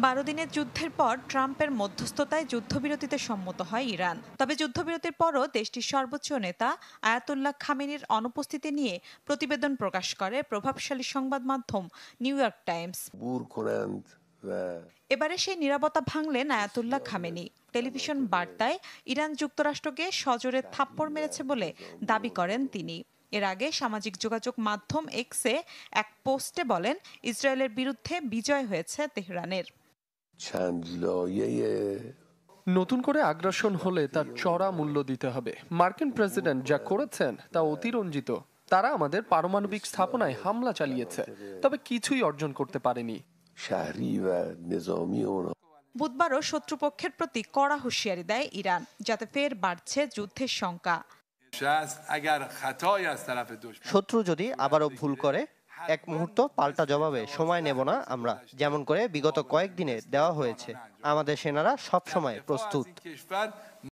12 দিনের যুদ্ধের পর ট্রাম্পের মধ্যস্থতায় যুদ্ধবিরতিতে সম্মত হয় ইরান। তবে যুদ্ধবিরতির পরও দেশটির সর্বোচ্চ নেতা আয়াতুল্লাহ খামেনির অনুপস্থিতি নিয়ে প্রতিবেদন প্রকাশ করে প্রভাবশালী সংবাদ মাধ্যম নিউ ইয়র্ক টাইমস। এবারে সেই নীরবতা ভাঙলেন আয়াতুল্লাহ খামেনি। টেলিভিশন বার্তায় ইরান যুক্তরাষ্ট্রকে সজোরে থাপ্পড় মেরেছে বলে দাবি করেন তিনি। এর আগে সামাজিক যোগাযোগ মাধ্যম এক্সে এক পোস্টে বলেন, ইসরায়েলের বিরুদ্ধে বিজয় হয়েছে তেহরানের। নতুন করে আগ্রাসন হলে তার চড়া মূল্য দিতে হবে। মার্কিন প্রেসিডেন্ট যা করেছেন তা অতিরঞ্জিত। তারা আমাদের পারমাণবিক স্থাপনায় হামলা চালিয়েছে, তবে কিছুই অর্জন করতে পারেনি। বুধবারও শত্রুপক্ষের প্রতি কড়া হুঁশিয়ারি দেয় ইরান, যাতে ফের বাড়ছে যুদ্ধের শঙ্কা। শত্রু যদি আবারও ভুল করে এক মুহূর্ত পাল্টা জবাবে সময় নেব না আমরা, যেমন করে বিগত কয়েকদিনে দেওয়া হয়েছে। আমাদের সেনারা সব সময় প্রস্তুত।